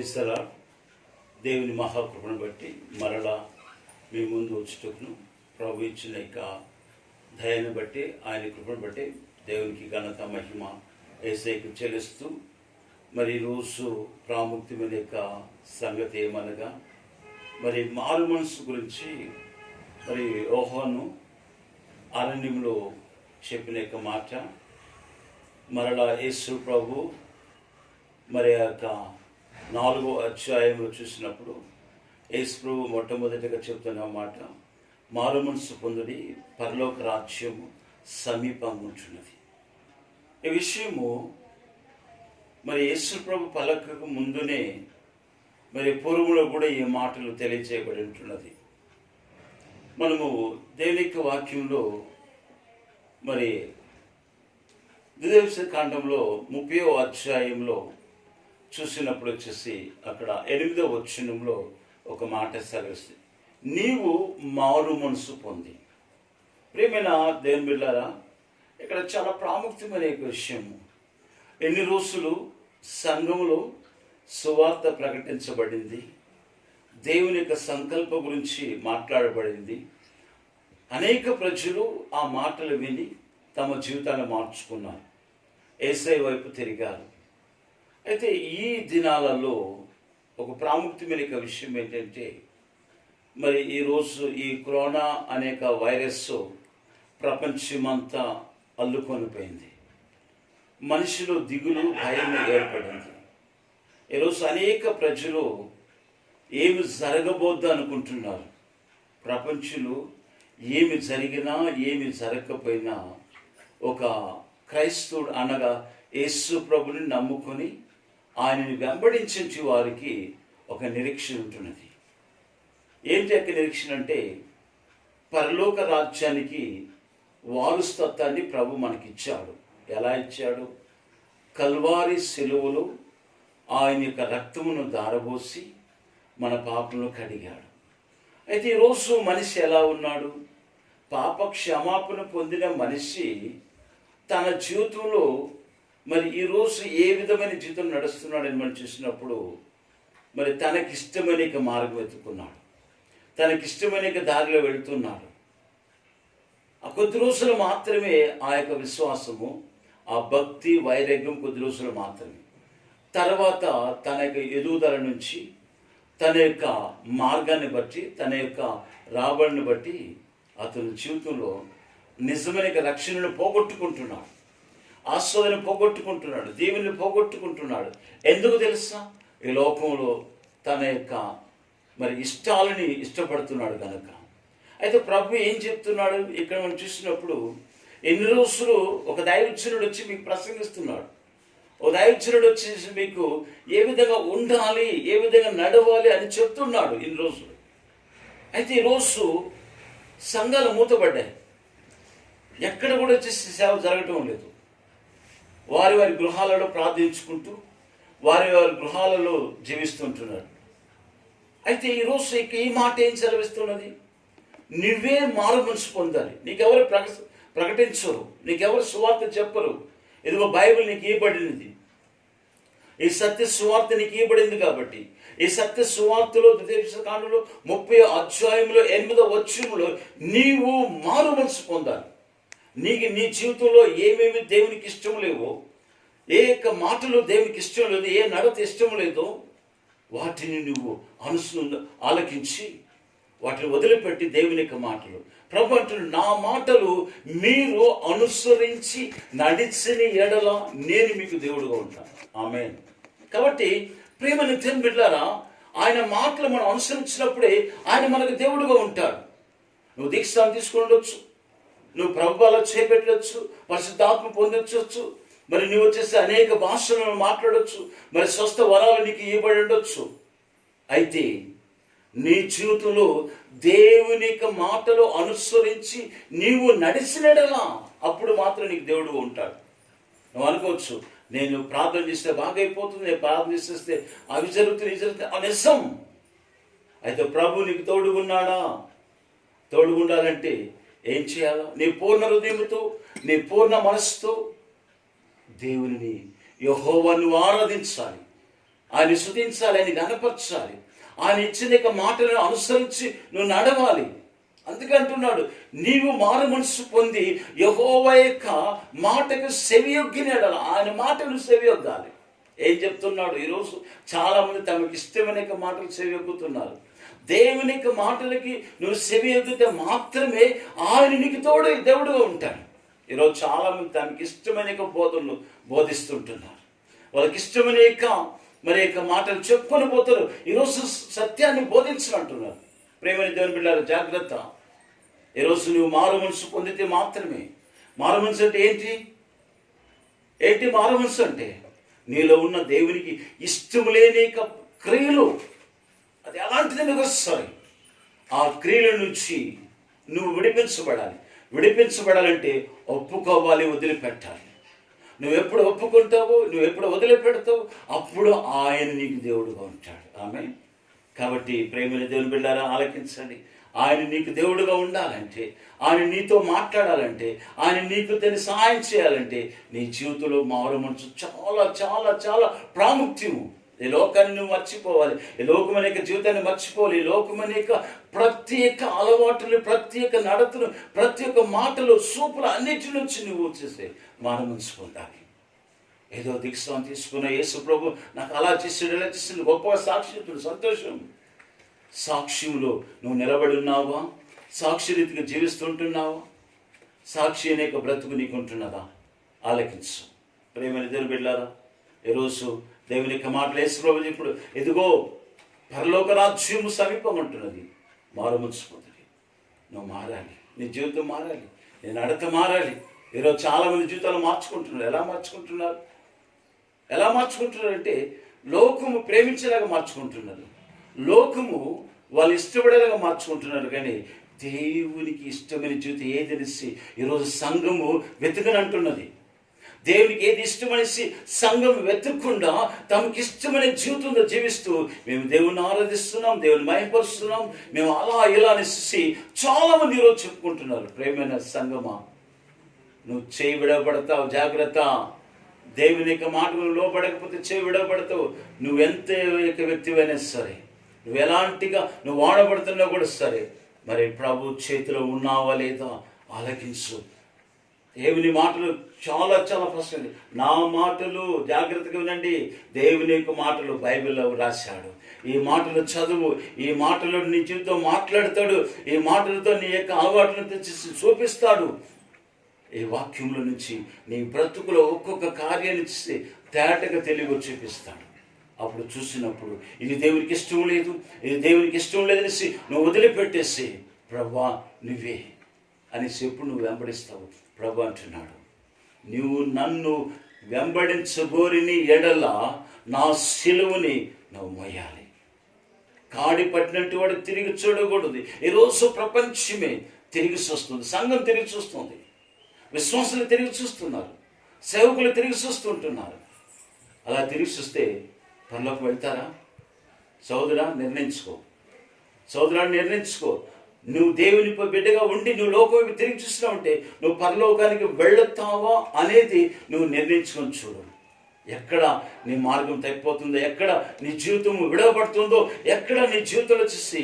Praise the lord. దేవుని మహాకృపను బట్టి మరలా మీ ముందు వచ్చుటకును ప్రభు ఇచ్చిన యొక్క దయను బట్టి ఆయన కృపను బట్టి దేవునికి ఘనత మహిమ యేసయ్యకు చెల్లిస్తూ మరి ఈరోజు ప్రాముఖ్యమైన యొక్క సంగతి ఏమనగా మరి మారు మనసు గురించి మరి యోహాను అరణ్యంలో చెప్పిన యొక్క మాట మరలా యేసు ప్రభు మరి యొక్క 4వ అధ్యాయంలో చూసినప్పుడు యేసు ప్రభు మొట్టమొదటిగా చెప్తున్న మాట, మారు మనసు పొందుడి, పరలోక రాజ్యము సమీపంగా ఉంటున్నది. ఈ విషయము మరి యేసు ప్రభు పలకకు ముందునే మరి పూర్వంలో కూడా ఈ మాటలు తెలియజేయబడి ఉంటున్నది. మనము దేవుని వాక్యంలో మరి ద్వితీయోపదేశ కాండంలో 30వ అధ్యాయంలో చూసినప్పుడు వచ్చేసి అక్కడ 8వ వచనంలో ఒక మాట సగరిస్తుంది, నీవు మారు మనసు పొంది. ప్రియమైన దేవుని బిడ్డలారా, ఇక్కడ చాలా ప్రాముఖ్యమైన విషయము. ఎన్ని రోజులు సంఘములో సువార్త ప్రకటించబడింది, దేవుని యొక్క సంకల్పం గురించి మాట్లాడబడింది. అనేక ప్రజలు ఆ మాటలు విని తమ జీవితాన్ని మార్చుకున్నారు, యేసయ్య వైపు తిరిగారు. అయితే ఈ దినాలలో ఒక ప్రాముఖ్యమైన విషయం ఏంటంటే, మరి ఈరోజు ఈ కరోనా అనేక వైరస్ ప్రపంచమంతా అల్లుకొని పోయింది. మనిషిలో దిగులు, భయం ఏర్పడింది. ఈరోజు అనేక ప్రజలు ఏమి జరగబోద్దు అనుకుంటున్నారు. ప్రపంచంలో ఏమి జరిగినా ఏమి జరగకపోయినా ఒక క్రైస్తవుడు అనగా యేసు ప్రభుని నమ్ముకొని ఆయనని వెంబడించే వారికి ఒక నిరీక్షణ ఉంటున్నది. ఏంటి యొక్క నిరీక్షణ అంటే, పరలోక రాజ్యానికి వారసత్వాన్ని ప్రభు మనకిచ్చాడు. ఎలా ఇచ్చాడు? కల్వారి శిలువలో ఆయన యొక్క రక్తమును దారబోసి మన పాపలను కడిగాడు. అయితే ఈరోజు మనిషి ఎలా ఉన్నాడు? పాప క్షమాపణ పొందిన మనిషి తన జీవితంలో మరి ఈరోజు ఏ విధమైన జీవితం నడుస్తున్నాడని మనం చూసినప్పుడు మరి తనకిష్టమైన మార్గం వెతుకున్నాడు, తనకిష్టమైన దారిలో వెళుతున్నాడు. ఆ కొద్ది రోజులు మాత్రమే ఆ యొక్క విశ్వాసము, ఆ భక్తి, వైరాగ్యం కొద్ది రోజులు మాత్రమే. తర్వాత తన యొక్క ఎదుగుదల నుంచి, తన యొక్క మార్గాన్ని బట్టి, తన యొక్క రాబడిని బట్టి అతని జీవితంలో నిజమైన రక్షణను పోగొట్టుకుంటున్నాడు, ఆస్వాదన పోగొట్టుకుంటున్నాడు, దేవుని పోగొట్టుకుంటున్నాడు. ఎందుకు తెలుసా? ఈ లోకంలో తన యొక్క మరి ఇష్టాలని ఇష్టపడుతున్నాడు కనుక. అయితే ప్రభు ఏం చెప్తున్నాడు ఇక్కడ మనం చూసినప్పుడు, ఎన్ని రోజులు ఒక దైవజనుడు వచ్చి మీకు ప్రసంగిస్తున్నాడు. ఒక దైవజనుడు వచ్చేసి మీకు ఏ విధంగా ఉండాలి, ఏ విధంగా నడవాలి అని చెప్తున్నాడు ఇన్ని రోజులు. అయితే ఈరోజు సంఘాలు మూతపడ్డాయి, ఎక్కడ కూడా వచ్చేసి సేవ జరగటం లేదు. వారి వారి గృహాలలో ప్రార్థించుకుంటూ వారి వారి గృహాలలో జీవిస్తుంటున్నారు. అయితే ఈరోజు ఈ మాట ఏం సెలవిస్తున్నది? నువ్వే మారు మనసు పొందాలి. నీకెవరు ప్రకటించరు, నీకెవరు సువార్త చెప్పరు. ఇదిగో బైబిల్ నీకు ఇవ్వబడినది, ఈ సత్య సువార్త నీకు ఇవ్వబడింది. కాబట్టి ఈ సత్య సువార్తలో ద్వితీయోపదేశ కాండంలో 30వ అధ్యాయంలో 8వ వచనంలో నీవు మారు మనసు పొందాలి. నీ జీవితంలో ఏమేమి దేవునికి ఇష్టం లేవో, ఏ యొక్క మాటలు దేవునికి ఇష్టం లేదు, ఏ నడత ఇష్టం లేదో వాటిని నువ్వు ఆలకించి వాటిని వదిలిపెట్టి దేవుని యొక్క మాటలు, ప్రభు అంటున్నాడు, నా మాటలు మీరు అనుసరించి నడిచిన ఎడల నేను మీకు దేవుడుగా ఉంటాను. ఆమేన్. కాబట్టి ప్రేమ నిత్యం బిడ్డలారా, ఆయన మాటలు మనం అనుసరించినప్పుడే ఆయన మనకు దేవుడుగా ఉంటాడు. నువ్వు దీక్షాన్ని తీసుకుని ఉండొచ్చు, నువ్వు ప్రభుత్వాలు చేపెట్టవచ్చు, పరిశుద్ధాత్మ పొందొచ్చు, మరి నువ్వు వచ్చేసి అనేక భాషలను మాట్లాడవచ్చు, మరి స్వస్థ వరాలు నీకు ఇవ్వబడి ఉండొచ్చు. అయితే నీ జీవితంలో దేవుని మాటలు అనుసరించి నీవు నడిచినడలా అప్పుడు మాత్రం నీకు దేవుడు ఉంటాడు. నువ్వు అనుకోవచ్చు, నేను ప్రార్థన చేస్తే బాగా అయిపోతుంది, నేను ప్రార్థన చేస్తే అవి జరుగుతుంది, నిజం. అయితే ప్రభు నీకు తోడుగున్నాడా? తోడుగుండాలంటే ఏం చేయాలో? నీ పూర్ణ హృదయంతో, నీ పూర్ణ మనసుతో దేవుని యెహోవాను ఆరాధించాలి. ఆయన స్తుతించాలి, ఆయన గణపరచాలి, ఆయన ఇచ్చిన మాటలను అనుసరించి నువ్వు నడవాలి. అందుకంటున్నాడు, నీవు మారు మనసు పొంది యెహోవా యొక్క మాటకు సెవియొగ్గినడల, ఆయన మాటను సెవియొగ్గాలి. ఏం చెప్తున్నాడు? ఈరోజు చాలా మంది తమకు ఇష్టమైన మాటలు సెవియొగ్గుతున్నారు. దేవుని యొక్క మాటలకి నువ్వు సెవియొగ్గితే మాత్రమే ఆయన నీకు తోడు దేవుడుగా ఉంటాడు. ఈరోజు చాలా మంది తమకి ఇష్టమైన బోధనలు బోధిస్తుంటున్నారు. వాళ్ళకి ఇష్టమైన మరి మాటలు చెప్పుకొని పోతారు. ఈరోజు సత్యాన్ని బోధించమంటున్నారు. ప్రేమని దేవుని బిడ్డలారా, జాగ్రత్త. ఈరోజు నువ్వు మారు మనసు పొందితే మాత్రమే. మారు మనసు అంటే ఏంటి మారు మనసు అంటే? నీలో ఉన్న దేవునికి ఇష్టం లేని క్రియలు, అది ఎలాంటిది నీకు వస్తాయి. ఆ క్రియల నుంచి నువ్వు విడిపించబడాలి. విడిపించబడాలంటే ఒప్పుకోవాలి, వదిలిపెట్టాలి. నువ్వు ఎప్పుడు ఒప్పుకుంటావో, నువ్వు ఎప్పుడు వదిలిపెడతావు, అప్పుడు ఆయన నీకు దేవుడుగా ఉంటాడు. ఆమేన్. కాబట్టి ప్రేమైన దేవుని బిడ్డలారా, ఆలకించండి. ఆయన నీకు దేవుడుగా ఉండాలంటే, ఆయన నీతో మాట్లాడాలంటే, ఆయన నీకు తను సహాయం చేయాలంటే నీ జీవితంలో మారు మనసు చాలా చాలా చాలా ప్రాముఖ్యము. ఈ లోకాన్ని నువ్వు మర్చిపోవాలి. ఈ లోకమైన జీవితాన్ని మర్చిపోవాలి. ఈ లోకమైన ప్రత్యేక అలవాటులు, ప్రత్యేక నడతలు, ప్రత్యేక మాటలు, సూపులు అన్నిటి నుంచి నువ్వు వచ్చేసి మారు మనసు పొందాలి. ఏదో దీక్షం తీసుకున్న యేసు ప్రభు నాకు అలా చేసాడు, ఇలా చేసాడు, గొప్ప సాక్షి, సంతోషం. సాక్ష్యంలో నువ్వు నిలబడి ఉన్నావా? సాక్షి రీతిగా జీవిస్తుంటున్నావా? సాక్షి అనేక బ్రతుకు నీకుంటున్నదా? ఆలకించు. ప్రేమైన దేవుని బిడ్డలారా, ఈరోజు దేవుని యొక్క మాటలు యేసు ప్రభు ఇప్పుడు, ఎదుగో పరలోక రాజ్యము సమీపమంటున్నది, మారు మనసు పొంది నువ్వు మారాలి. నీ జీవితం మారాలి, నీ నడత మారాలి. ఈరోజు చాలామంది జీవితాలు మార్చుకుంటున్నారు. ఎలా మార్చుకుంటున్నారు అంటే లోకము ప్రేమించేలాగా మార్చుకుంటున్నారు. లోకము వాళ్ళు ఇష్టపడేలాగా మార్చుకుంటున్నారు. కానీ దేవునికి ఇష్టమైన జీవితం ఏదనేసి ఈరోజు సంఘము వెతకనంటున్నది. దేవునికి ఏది ఇష్టమనేసి సంఘం వెతకకుండా తమకి ఇష్టమైన జీవితంలో జీవిస్తూ మేము దేవుని ఆరాధిస్తున్నాం, దేవుని మహిమపరుస్తున్నాం, మేము అలా ఇలా అనేసి చాలా మంది ఈరోజు చెప్పుకుంటున్నారు. ప్రేమైన సంఘమా, నువ్వు చేయి విడవబడతావు, జాగ్రత్త. దేవుని యొక్క మాటలు లోపడకపోతే చేయి విడవబడతావు. నువ్వెంత వ్యక్తివైనా సరే, నువ్వు ఎలాంటిగా నువ్వు వాడబడుతున్నా కూడా సరే, మరి ప్రభు చేతిలో ఉన్నావా లేదా ఆలకించు. దేవుని మాటలు చాలా చాలా ప్రశ్న. నా మాటలు జాగ్రత్తగా వినండి. దేవుని యొక్క మాటలు బైబిల్లో రాశాడు. ఈ మాటలు చదువు, ఈ మాటలు నీ జీవితం మాట్లాడతాడు. ఈ మాటలతో నీ యొక్క అలవాట్లను తెచ్చి చూపిస్తాడు. ఈ వాక్యంలో నుంచి నీ బ్రతుకులో ఒక్కొక్క కార్యాన్ని తేటగా తెలివి చూపిస్తాడు. అప్పుడు చూసినప్పుడు ఇది దేవునికి ఇష్టం లేదు, ఇది దేవునికి ఇష్టం లేదనేసి నువ్వు వదిలిపెట్టేసి ప్రభువా నువ్వే అనేసి ఎప్పుడు నువ్వు వెంబడిస్తావు. ప్రభు అంటున్నాడు, నువ్వు నన్ను వెంబడించగోరిని ఎడల నా సిలువని నువ్వు మోయాలి. కాడి పట్టినట్టు వాడు తిరిగి చూడకూడదు. ఈరోజు ప్రపంచమే తిరిగి చూస్తుంది, సంఘం తిరిగి చూస్తుంది, విశ్వాసులు తిరిగి చూస్తున్నారు, సేవకులు తిరిగి చూస్తుంటున్నారు. అలా తిరిగి చూస్తే పరలోకి వెళ్తారా? సోదరాన్ని నిర్ణయించుకో. నువ్వు దేవుని బిడ్డగా ఉండి నువ్వు లోకం తిరిగి చూసినా ఉంటే నువ్వు పరలోకానికి వెళతావా అనేది నువ్వు నిర్ణయించుకొని చూడు. ఎక్కడ నీ మార్గం తప్పిపోతుందో, ఎక్కడ నీ జీవితం విడవబడుతుందో, ఎక్కడ నీ జీవితంలో చూసి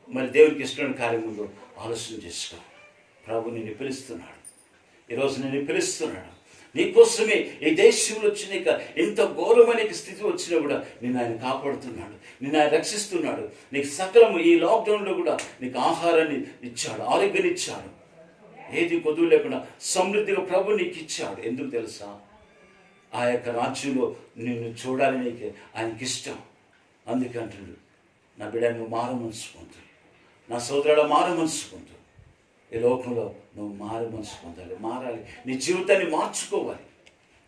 మరి దేవునికి ఇష్టమైన కార్యం ఉందో ఆలోచన చేసుకో. ప్రభు నిన్ను పిలుస్తున్నాడు, ఈరోజు నిన్ను పిలుస్తున్నాడు. నీకోసమే ఈ దేశంలో వచ్చిన ఇంత ఘోరమైన స్థితి వచ్చినా కూడా నిన్ను ఆయన కాపాడుతున్నాడు, నిన్ను ఆయన రక్షిస్తున్నాడు. నీకు సకలము ఈ లాక్డౌన్లో కూడా నీకు ఆహారాన్ని ఇచ్చాడు, ఆరోగ్యాన్ని ఇచ్చాడు, ఏది కొదువు లేకుండా సమృద్ధిగా ప్రభు నీకు ఇచ్చాడు. ఎందుకు తెలుసా? ఆ యొక్క రాజ్యంలో నిన్ను చూడాలని నీకు ఆయనకి ఇష్టం. అందుకే అంటున్నాడు, నా బిడ్డ నువ్వు మారు మనసు పొందు, నా సోదరుడు మారు మనసు పొందు. ఈ లోకంలో నువ్వు మారు మనసు పొందాలి, మారాలి, నీ జీవితాన్ని మార్చుకోవాలి.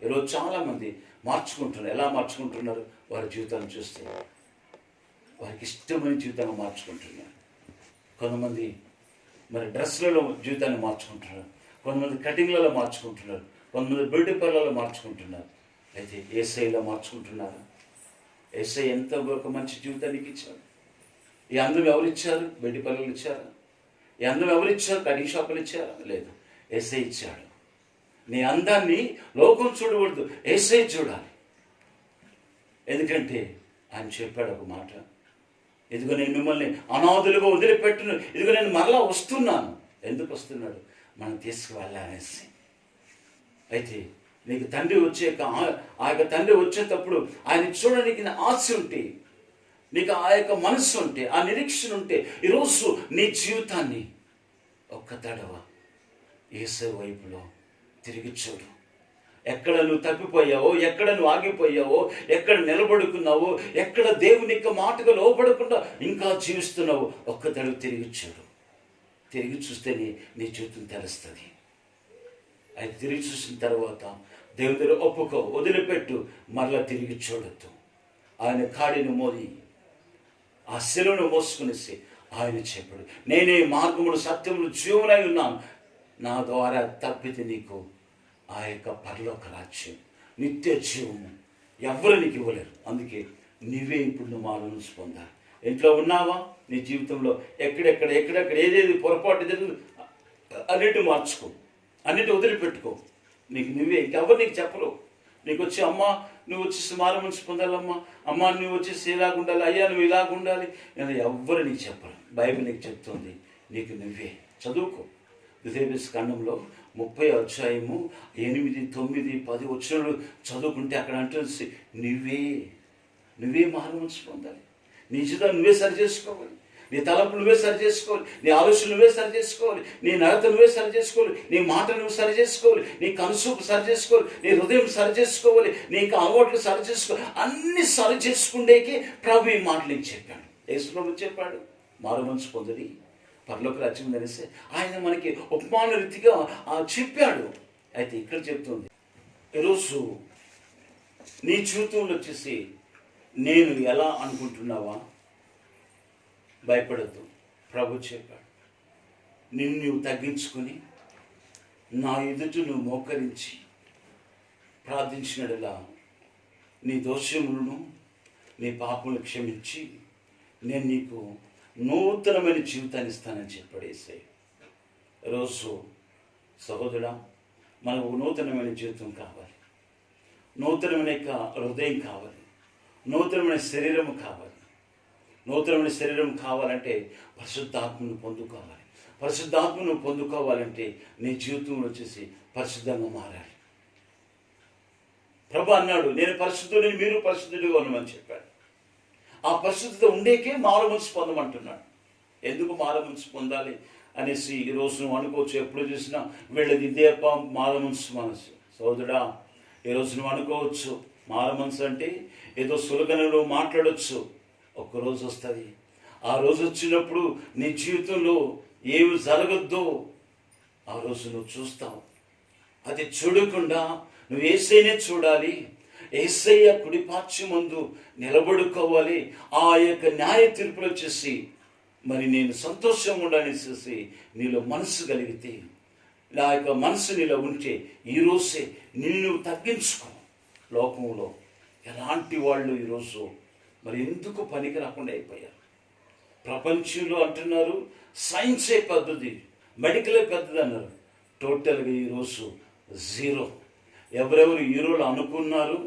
ఈరోజు చాలామంది మార్చుకుంటున్నారు. ఎలా మార్చుకుంటున్నారు? వారి జీవితాన్ని చూస్తే వారికి ఇష్టమైన జీవితాన్ని మార్చుకుంటున్నారు. కొంతమంది మరి డ్రెస్లలో జీవితాన్ని మార్చుకుంటున్నారు, కొంతమంది కటింగ్లలో మార్చుకుంటున్నారు, కొంతమంది బ్యూటీ పార్లర్లో మార్చుకుంటున్నారు. అయితే యేసయ్యలో మార్చుకుంటున్నారు. యేసయ్య ఎంత ఒక మంచి జీవితానికి ఇచ్చాడు. ఈ అందం ఎవరు ఇచ్చారు? బ్యూటీ పార్లర్లు ఇచ్చారా? ఈ అందం ఎవరు ఇచ్చారు? కటింగ్ షాపులు ఇచ్చారా? లేదు, యేసయ్య ఇచ్చాడు. నీ అందాన్ని లోకం చూడకూడదు, యేసయ్య చూడాలి. ఎందుకంటే ఆయన చెప్పాడు ఒక మాట, ఇదిగో నేను మిమ్మల్ని అనాథులుగా వదిలిపెట్టును, ఇదిగో నేను మరలా వస్తున్నాను. ఎందుకు వస్తున్నాడు? మనం తీసుకువెళ్ళాలనేసి. అయితే నీకు తండ్రి ఆ యొక్క తండ్రి వచ్చేటప్పుడు ఆయన చూడడానికి ఆశ ఉంటే, నీకు ఆ యొక్క మనస్సు ఉంటే, ఆ నిరీక్షణ ఉంటే, ఈరోజు నీ జీవితాన్ని ఒక్క తడవ యేసు వైపులో తిరిగి చూడు. ఎక్కడ నువ్వు తప్పిపోయావో, ఎక్కడ నువ్వు ఆగిపోయావో, ఎక్కడ నిలబడుకున్నావో, ఎక్కడ దేవుని యొక్క మాటకు లోపడకుండా ఇంకా జీవిస్తున్నావో, ఒక్క తడవ తిరిగి చూడు. తిరిగి చూస్తేనే నీ జీవితం తెలుస్తుంది. అది తిరిగి చూసిన తర్వాత దేవుని దగ్గర ఒప్పుకో, వదిలిపెట్టు, మరలా తిరిగి చూడొద్దు. ఆయన కాడిని మోది ఆ శిలువను మోసుకునేసి ఆయన చెప్పాడు, నేనే మార్గములు సత్యములు జీవనై ఉన్నాను, నా ద్వారా తప్పితే నీకు ఆ యొక్క పరలోక రాజ్యం నిత్య జీవము ఎవరు నీకు ఇవ్వలేరు. అందుకే నువ్వే ఇప్పుడు నువ్వు మారుమనసు పొందాలి. ఇంట్లో ఉన్నావా? నీ జీవితంలో ఎక్కడెక్కడ ఏదేది పొరపాటు జరుగుతుంది అన్నిటి మార్చుకో, అన్నిటి వదిలిపెట్టుకో. నువ్వే, ఇంకెవరు నీకు చెప్పరు. నీకు వచ్చి అమ్మ నువ్వు వచ్చేసి మారుమనసు పొందాలమ్మా, అమ్మ నువ్వు వచ్చేసి ఇలాగుండాలి, అయ్యా నువ్వు ఇలాగుండాలి, నేను ఎవ్వరు నీకు చెప్పరు. బైబిల్ నీకు చెప్తుంది, నీకు నువ్వే. చదువుకో. యూదేబీస్ ఖండంలో 30 అధ్యాయము 8, 9, 10 వచనాలు చదువుకుంటే అక్కడ అంటుంది, నువ్వే మారుమనసు పొందాలి. నీ జీవితాన్ని నువ్వే సరి చేసుకోవాలి. నీ తలంపు నువ్వే సరి చేసుకోవాలి. నీ ఆలోచన నువ్వే సరి చేసుకోవాలి. నీ నడత నువ్వే సరి చేసుకోవాలి. నీ మాట నువ్వు సరి చేసుకోవాలి. నీ కనుసూపు సరి చేసుకోవాలి. నీ హృదయం సరి చేసుకోవాలి. నీకు అలవాట్లు సరి చేసుకోవాలి. అన్ని సరి చేసుకుండేకి ప్రభు ఈ మాటలు నీకు చెప్పాడు. యేసు ప్రభు చెప్పాడు, మారుమనసు పొందని పరలోక రాజ్యం తెలిస్తే ఆయన మనకి ఉపమాన రీతిగా చెప్పాడు. అయితే ఇక్కడ చెప్తుంది, ఈరోజు నీ జీవితంలో వచ్చేసి నేను ఎలా అనుకుంటున్నావా? భయపడద్దు. ప్రభు చెప్పాడు, నిన్ను నువ్వు తగ్గించుకొని నా ఎదుట నువ్వు మోకరించి ప్రార్థించినట్లా నీ దోషములను నీ పాపములను క్షమించి నేను నీకు నూతనమైన జీవితాన్ని ఇస్తానని చెప్పాడు యేసయ్య. రోజు సహోదరుడా, మనకు నూతనమైన జీవితం కావాలి, నూతనమైన హృదయం కావాలి, నూతనమైన శరీరం కావాలి. నూతనమైన శరీరం కావాలంటే పరిశుద్ధాత్మను పొందుకోవాలి. పరిశుద్ధాత్మను పొందుకోవాలంటే నీ జీవితంలో వచ్చేసి పరిశుద్ధంగా మారాలి. ప్రభు అన్నాడు, నేను పరిశుద్ధుడిని, మీరు పరిశుద్ధుడిగా ఉండమని చెప్పాడు. ఆ పరిశుద్ధత ఉండేకే మారుమనసు పొందమంటున్నాడు. ఎందుకు మారుమనసు పొందాలి అనేసి ఈరోజు నువ్వు అనుకోవచ్చు. ఎప్పుడు చూసినా వీళ్ళది ఇదే మారుమనసు. సోదరుడా, ఈరోజు నువ్వు అనుకోవచ్చు మారుమనసు అంటే ఏదో సులగనలో మాట్లాడవచ్చు. ఒక్కరోజు వస్తుంది. ఆ రోజు వచ్చినప్పుడు నీ జీవితంలో ఏమి జరగద్దో ఆ రోజు నువ్వు చూస్తావు. అది చూడకుండా నువ్వు యేసయ్యనే చూడాలి. యేసయ్య కుడిపార్శ్వం ముందు నిలబడుకోవాలి. ఆ యొక్క న్యాయ తీర్పులు వచ్చేసి మరి నేను సంతోషంగా ఉండాలనేసి నీలో మనసు కలిగితే, నా యొక్క మనసు నీలో ఉంటే ఈరోజే నిన్ను తగ్గించుకో. లోకంలో ఎలాంటి వాళ్ళు ఈరోజు మరి ఎందుకు పనికి రాకుండా అయిపోయారు? ప్రపంచంలో అంటున్నారు సైన్సే పెద్దది, మెడికలే పెద్దది అన్నారు. టోటల్గా ఈరోజు జీరో. ఎవరెవరు హీరోలు అనుకున్నారు,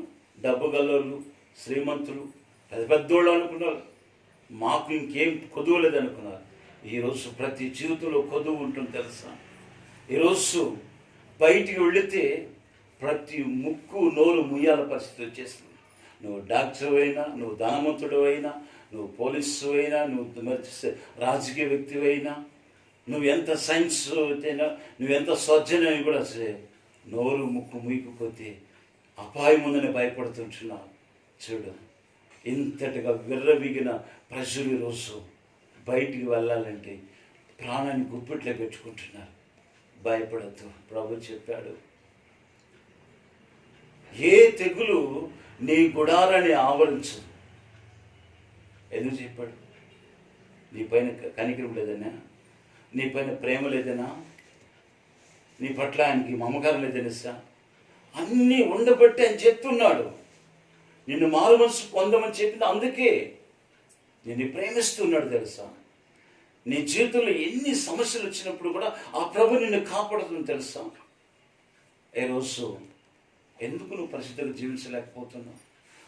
డబ్బు గల్లోళ్ళు, శ్రీమంతులు, పెద్దోళ్ళు అనుకున్నారు, మాకు ఇంకేం కొదువు లేదనుకున్నారు. ఈరోజు ప్రతి జీవితంలో కొదువు ఉంటుంది తెలుసా? ఈరోజు బయటికి వెళితే ప్రతి ముక్కు నోరు ముయ్యాల పరిస్థితి వచ్చేస్తుంది. నువ్వు డాక్టర్ అయినా, నువ్వు ధనవంతుడు అయినా, నువ్వు పోలీసు అయినా, నువ్వు రాజకీయ వ్యక్తి అయినా, నువ్వు ఎంత సైన్స్ అయినా, నువ్వెంత సర్జన్ అని కూడా నోరు ముక్కు ముయ్యకపోతే అపాయం ఉందని భయపడుతుంటున్నావు. చూడు, ఇంతటిగా విర్రవిగిన ప్రజలు ఈరోజు బయటికి వెళ్ళాలంటే ప్రాణాన్ని గుప్పిట్లో పెట్టుకుంటున్నారు. భయపడద్దు. ప్రభు చెప్పాడు, ఏ తెగులు నీ గుడారాన్ని ఆవరించు. ఎందుకు చెప్పాడు? నీ పైన కనికరం లేదనా? నీ పైన ప్రేమ లేదనా? నీ పట్ల ఆయనకి మమకారం లేదనేసా? అన్నీ ఉండబట్టి ఆయన చెప్తున్నాడు. నిన్ను మారుమనసు పొందమని చెప్పింది అందుకే. నిన్ను ప్రేమిస్తున్నాడు తెలుసా? నీ జీవితంలో ఎన్ని సమస్యలు వచ్చినప్పుడు కూడా ఆ ప్రభు నిన్ను కాపాడుతుంది తెలుసా? ఏ రోజు ఎందుకు నువ్వు పరిశుద్ధంగా జీవించలేకపోతున్నావు?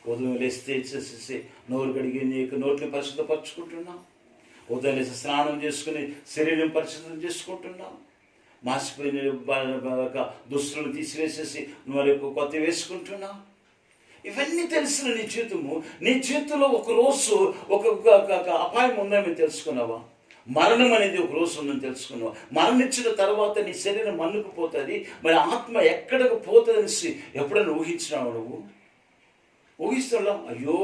ఉదయం లేస్తే చేసేసి నోరు కడిగి నీకు నోటిని పరిశుద్ధపరచుకుంటున్నాం. ఉదయం లేసి స్నానం చేసుకుని శరీరం పరిశుద్ధం చేసుకుంటున్నాం. మాసిపోయిన దుస్తులను తీసివేసేసి మరి కొత్త వేసుకుంటున్నాం. ఇవన్నీ తెలిసిన నీ జీవితంలో ఒక రోజు ఒక అపాయం ఉందని తెలుసుకున్నావా? మరణం అనేది ఒక రోజు ఉందని తెలుసుకున్నావా? మరణించిన తర్వాత నీ శరీరం మన్నుకు పోతుంది, మరి ఆత్మ ఎక్కడికి పోతుంది అనేసి ఎప్పుడైనా ఊహించినావు? నువ్వు ఊహిస్తున్నా, అయ్యో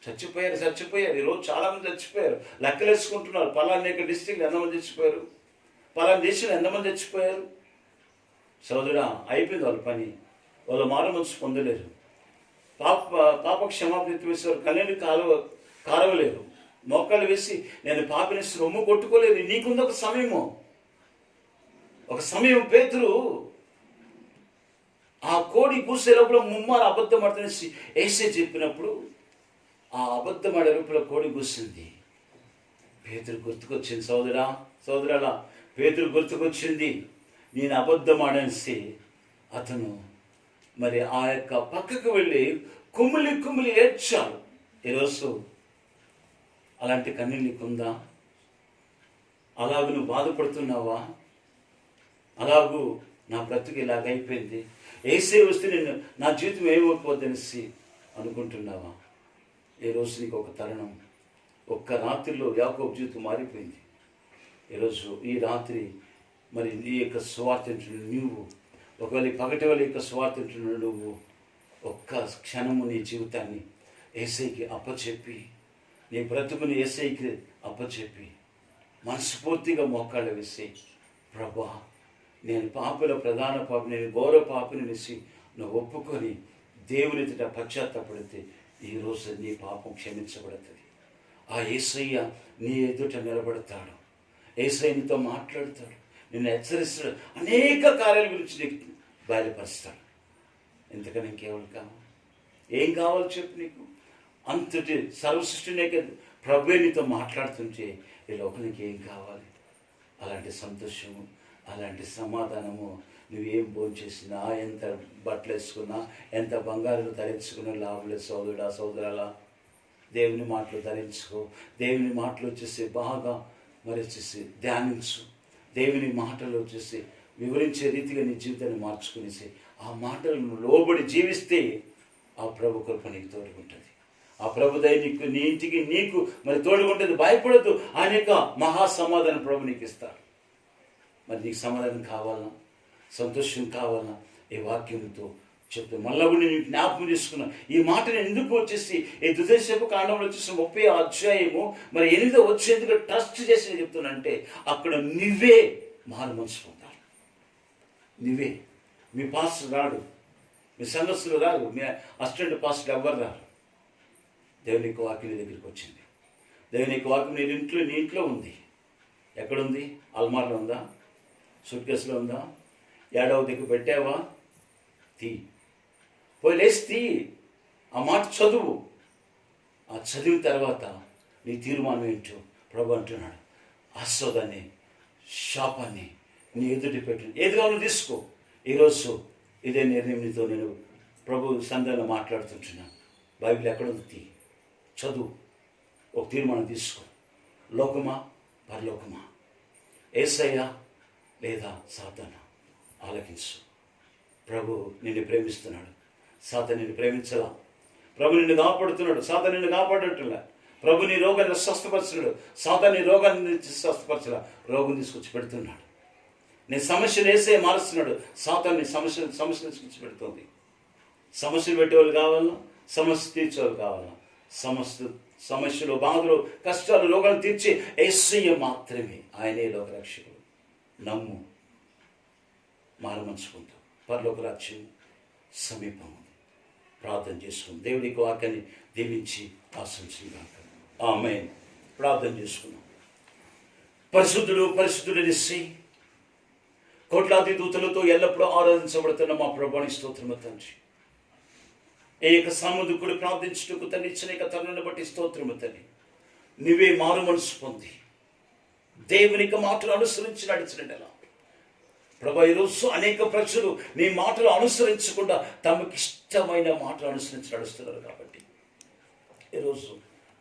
చచ్చిపోయారు ఈరోజు చాలామంది చచ్చిపోయారు, లెక్కలేసుకుంటున్నారు. పలానా డిస్ట్రిక్ట్లో ఎంతమంది చచ్చిపోయారు, పలానా దేశంలో ఎంతమంది చచ్చిపోయారు. సోదరుడా, అయిపోయింది వాళ్ళ పని. వాళ్ళు మారు మనసు పొందలేరు. పాప క్షమాపణ వేసేవారు, కన్నీళ్ళు కారవలేరు. మోకాళ్ళు వేసి నేను పాపిని రొమ్ము కొట్టుకోలేదు. నీకుంది ఒక సమయం. పేతురు ఆ కోడి కూసే లోపల ముమ్మారు అబద్ధం ఆడుతునేసి ఏసే చెప్పినప్పుడు ఆ అబద్ధం ఆడే లోపల కోడి కూసింది. పేతురు గుర్తుకొచ్చింది. సోదరులా, పేతురు గుర్తుకొచ్చింది. నేను అబద్ధం ఆడేసి అతను మరి ఆ యొక్క పక్కకు వెళ్ళి కుమిలి ఏడ్చాడు. ఈరోజు అలాంటి కన్నీళ్ళు నీకుందా? అలాగూ నువ్వు బాధపడుతున్నావా? అలాగూ నా బ్రతుకు ఇలాగైపోయింది, ఏసే వస్తే నేను నా జీవితం ఏమైపోద్దనేసి అనుకుంటున్నావా? ఈరోజు నీకు ఒక తరుణం, ఒక్క రాత్రిలో యాకోబు జీవితం మారిపోయింది. ఈరోజు ఈ రాత్రి మరి నీ యొక్క స్వార్థ నువ్వు ఒకవేళ పగటి వాళ్ళ యొక్క స్వార్థ నువ్వు ఒక్క క్షణము నీ జీవితాన్ని ఏసైకి అప్పచెప్పి, నీ బ్రతుకుని ఏసైకి అప్పచెప్పి మనస్ఫూర్తిగా మోకాళ్ళు వేసి, ప్రభా నేను పాపుల ప్రధాన పాపి, నేను ఘోర పాపిని వేసి నువ్వు ఒప్పుకొని దేవుని ఎదుట పశ్చాత్తపడితే ఈరోజు నీ పాపం క్షమించబడుతుంది. ఆ యేసయ్య నీ ఎదుట నిలబడతాడు. యేసయ్య నీతో మాట్లాడతాడు, నిన్ను హెచ్చరిస్తాడు, అనేక కార్యాల గురించి నీకు బయలుపరుస్తాడు. ఎందుకని ఇంకేవాళ్ళు కావాలి? ఏం కావాలి చెప్పు? నీకు అంతటి సర్వసృష్టినే ప్రభువే నీతో మాట్లాడుతుంటే ఈ లోకానికి ఏం కావాలి? అలాంటి సంతోషము, అలాంటి సమాధానము నువ్వేం భోంచేసినా, ఎంత బట్టలు వేసుకున్నా, ఎంత బంగారం ధరించుకున్నా లాభం లేదు. సోదరులా, దేవుని మాటలు ధరించుకో. దేవుని మాటలు వచ్చేసి బాగా మరి వచ్చేసి ధ్యానించు. దేవుని మాటలు వచ్చేసి వివరించే రీతిగా నీ జీవితాన్ని మార్చుకునేసి ఆ మాటలను లోబడి జీవిస్తే ఆ ప్రభు కృప నీకు తోడుకుంటుంది. ఆ ప్రభు దయ నీకు, నీ ఇంటికి నీకు మరి తోడుకుంటుంది. భయపడద్దు. ఆయన యొక్క మహాసమాధానం ప్రభు నీకు ఇస్తాడు. మరి నీకు సమాధానం కావాలన్నా, సంతోషం కావాలన్నా ఈ వాక్యంతో చెప్తే మళ్ళా కూడా నేను జ్ఞాపకం చేసుకున్నా. ఈ మాటను ఎందుకు వచ్చేసి ఈ ద్వితీయోపదేశ కాండంలో వచ్చేసి 30వ అధ్యాయము మరి 8వ వచ్చేందుకు ట్రస్ట్ చేసి చెప్తున్నా అంటే అక్కడ నువ్వే మారు మనసు పొందాలి. నువ్వే. మీ పాస్టర్ రాడు, మీ సంఘస్థులు రాదు, మీ అసిస్టెంట్ పాస్టర్ ఎవ్వరు రారు. దేవుని యొక్క వాక్యం నీ దగ్గరికి వచ్చింది. దేవుని యొక్క వాక్యం నీ ఇంట్లో ఉంది. ఎక్కడుంది? అల్మార్లో ఉందా? సూట్ కేసులో ఉందా? 7వ దిక్కు పెట్టావా? పోయి లేచి ఆ మాట చదువు. ఆ చదివిన తర్వాత నీ తీర్మానం ఏంటో ప్రభు అంటున్నాడు. ఆస్వాదాన్ని, శాపాన్ని నీ ఎదుటి పెట్టు, ఏది కావాలో తీసుకో. ఈరోజు ఇదే నిర్ణయం నీతో నేను ప్రభు సంఘంలో మాట్లాడుతుంటున్నాను. బైబిల్ ఎక్కడుంది? చదువు, ఒక తీర్మానం తీసుకో. లోకమా పరలోకమా, యేసయ్య లేదా సాతానా? ఆలకించు. ప్రభు నిన్ను ప్రేమిస్తున్నాడు, సాతాను నిన్ను ప్రేమించలా. ప్రభు నిన్ను కాపాడుతున్నాడు, సాతాను నిన్ను కాపాడట్లా. ప్రభు నీ రోగాన్ని స్వస్థపరుస్తున్నాడు, సాతాను నీ రోగాన్ని స్వస్థపరచలా. రోగం తీసుకొచ్చి పెడుతున్నాడు. నీ సమస్యను యేసయ్య మారుస్తున్నాడు, సాతాను నీ సమస్యను తీసుకొచ్చి పెడుతుంది. సమస్యలు పెట్టేవాళ్ళు కావాలన్నా, సమస్య తీర్చేవాళ్ళు కావాలన్నా, సమస్యలు, బాధలు, కష్టాలు, రోగాలు తీర్చే యేసయ్య మాత్రమే. ఆయనే లోక రక్షకుడు. నమ్ము, మారు మనసుకుంటూ పరలోక రాజ్యం సమీపం ఉంది. ప్రార్థన చేసుకుందాం. దేవుడికి వాక్యాన్ని దీవించి ఆశించుగాక. ఆమేన్. ప్రార్థన చేసుకున్నాం. పరిశుద్ధుడనేసి కోట్లాది దూతలతో ఎల్లప్పుడూ ఆరాధించబడుతున్న మా ప్రభుని స్తోత్రము తండ్రి. ఏక సాముదుకుడు ప్రార్థించుటకు తను ఇచ్చిన తరుణాన్ని బట్టి స్తోత్రము తండ్రి. నువ్వే మారు మనసు పొంది దేవునికి మాటలు అనుసరించి నడిచినట్లా ప్రభా, ఈరోజు అనేక ప్రజలు నీ మాటలు అనుసరించకుండా తమకి ఇష్టమైన మాటలు అనుసరించి నడుస్తున్నారు. కాబట్టి ఈరోజు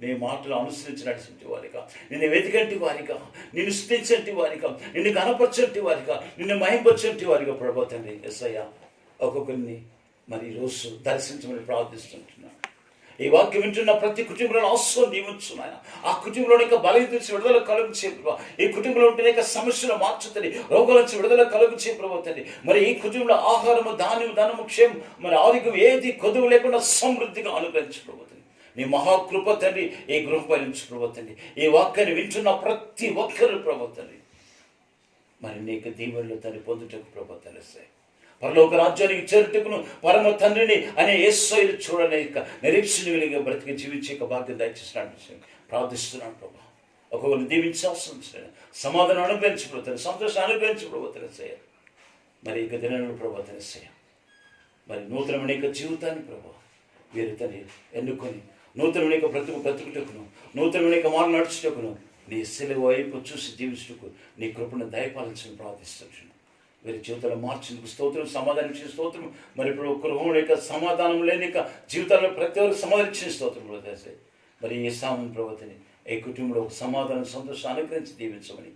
నీ మాటలు అనుసరించి నడిచింటి వారిగా, నిన్ను వెతికంటి వారిగా, నిన్ను స్తుతించంటి వారిగా, నిన్ను కనపరచంటి వారిగా, నిన్ను మహింపరచంటి వారిగా ప్రభా తండ్రి యేసయ్యా ఒక్కొక్కరిని మరి ఈరోజు దర్శించమని ప్రార్థిస్తుంటున్నాను. ఈ వాక్యం వింటున్న ప్రతి కుటుంబంలో ఆశ్రయం దీవించున్నాయన. ఆ కుటుంబంలో యొక్క బలహీనత నుంచి విడుదల కలుగు చేయ, ఈ కుటుంబంలో ఉంటే సమస్యలు మార్చుతుంది, రోగాల నుంచి విడుదల కలుగు చేయ ప్రభుత్వండి. మరి ఈ కుటుంబంలో ఆహారము, ధాన్యము, ధనము, క్షేమం, మరి ఆరోగ్యం ఏది కొదువు లేకుండా సమృద్ధిగా అనుగ్రహించు ప్రభుత్వం. నీ మహాకృప తండ్రి ఈ గృహపై నుంచి ప్రభుత్వండి. ఈ వాక్యాన్ని వింటున్న ప్రతి ఒక్కరు ప్రభుత్వండి మరి నీకు దీవెనలు తండ్రి పొందుటకు ప్రభుత్వాలు ఇస్తాయి. పరలోక రాజ్యానికి చేరుటకును పరమ తండ్రిని అనే యేసయ్యను చూడలేక నిరీక్షణ వెలిగా బ్రతికి జీవించే భాగ్యం దయచేసినట్టు ప్రార్థిస్తున్నాను ప్రభా. ఒక్కొక్కరిని దీవించాల్సిన సమాధానం అనుగ్రహించబోతాను, సంతోషం అనుగ్రహించబోతాను చేయ. మరి ఇక దినాలను ప్రభావం చేయ. మరి నూతనమైన యొక్క జీవితాన్ని ప్రభావ వీరి తండ్రి ఎన్నుకొని నూతనమైన యొక్క బ్రతుకుటకును, నూతనమైన యొక్క మార్గం నడుచుటకును, నీ సెలవు వైపు చూసి జీవించుటకు నీ కృపను దయపాలించని ప్రార్థిస్తున్నాను. వీరి జీవితాలు మార్చేందుకు స్తోత్రం, సమాధానం ఇచ్చిన స్తోత్రం. మరి ఇప్పుడు గృహం యొక్క సమాధానం లేని యొక్క జీవితాల్లో ప్రతి ఒక్కరు సమాధానం ఇచ్చిన స్తోత్రం ప్రభావ. మరి ఏ సామం ప్రవర్తని ఈ కుటుంబంలో ఒక సమాధానం, సంతోషం అనుగ్రహించి దీవించమని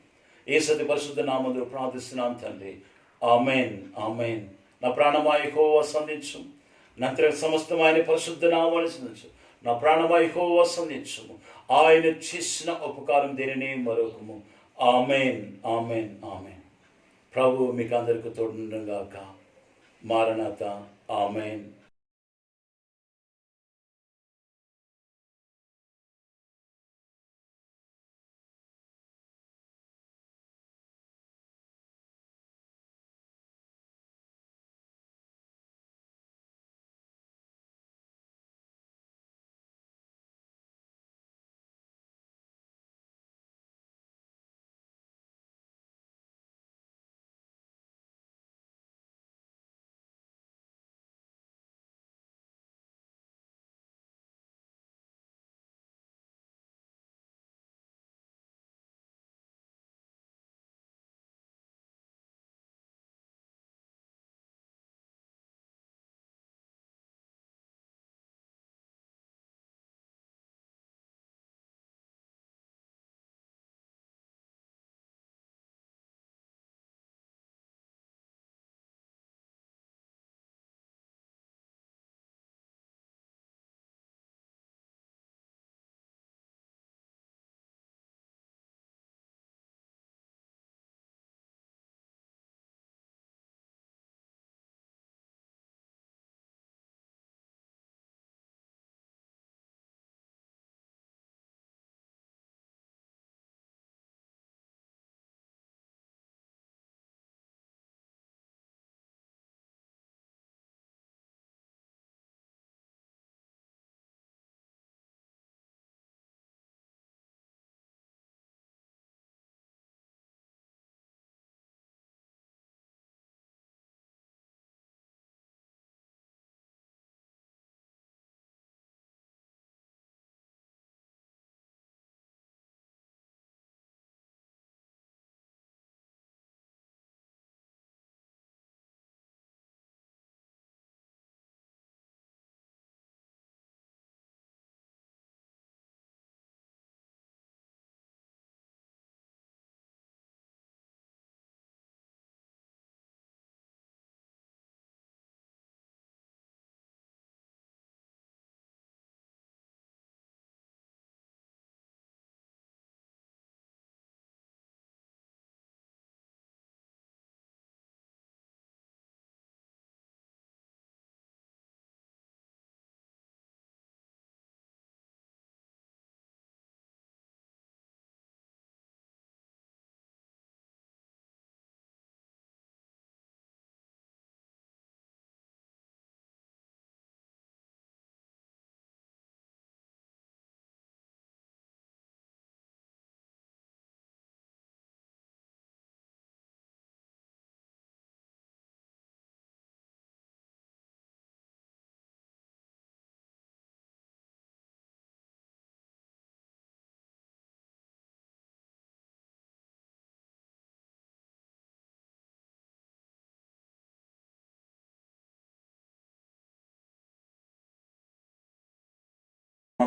యేసు పరిశుద్ధ నామములో ప్రార్థిస్తున్నాం తండ్రి. ఆమేన్, ఆమేన్. నా ప్రాణమా యెహోవా సంధించు, నంతర సమస్తం ఆయన పరిశుద్ధ నామాన్ని సంధించు. నా ప్రాణమా యెహోవా సంధించు, ఆయన చేసిన ఉపకారం దేనిని మరొకము. ఆమేన్, ఆమేన్, ఆమేన్. ప్రభు మీకు అందరికీ తోడుగాక. మారనాథ. ఆమేన్.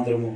మనమందరము